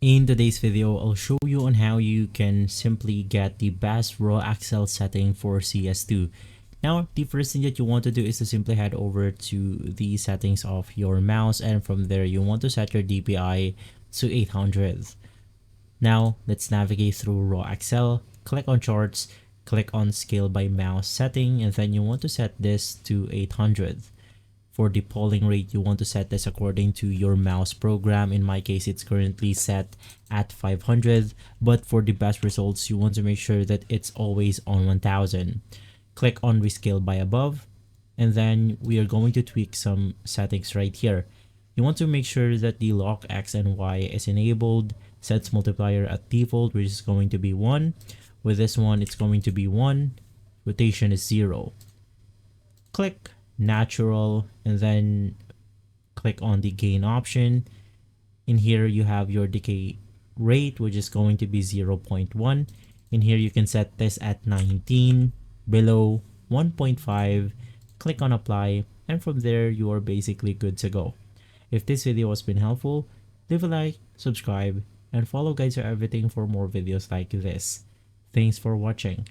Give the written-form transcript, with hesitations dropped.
In today's video, I'll show you on how you can simply get the best Raw Accel setting for CS2. Now, the first thing that you want to do is to simply head over to the settings of your mouse, and from there you want to set your DPI to 800. Now, let's navigate through Raw Accel, click on charts, click on scale by mouse setting, and then you want to set this to 800. For the polling rate, you want to set this according to your mouse program. In my case, it's currently set at 500, but for the best results, you want to make sure that it's always on 1000. Click on rescale by above, and then we are going to tweak some settings right here. You want to make sure that the lock X and Y is enabled, sets multiplier at default, which is going to be 1. With this one, it's going to be 1. Rotation is 0. Click natural, and then click on the gain option. In here you have your decay rate, which is going to be 0.1. In here you can set this at 19, below 1.5. Click on apply, and from there you are basically good to go. If this video has been helpful, leave a like, subscribe, and follow guys for everything for more videos like this. Thanks for watching.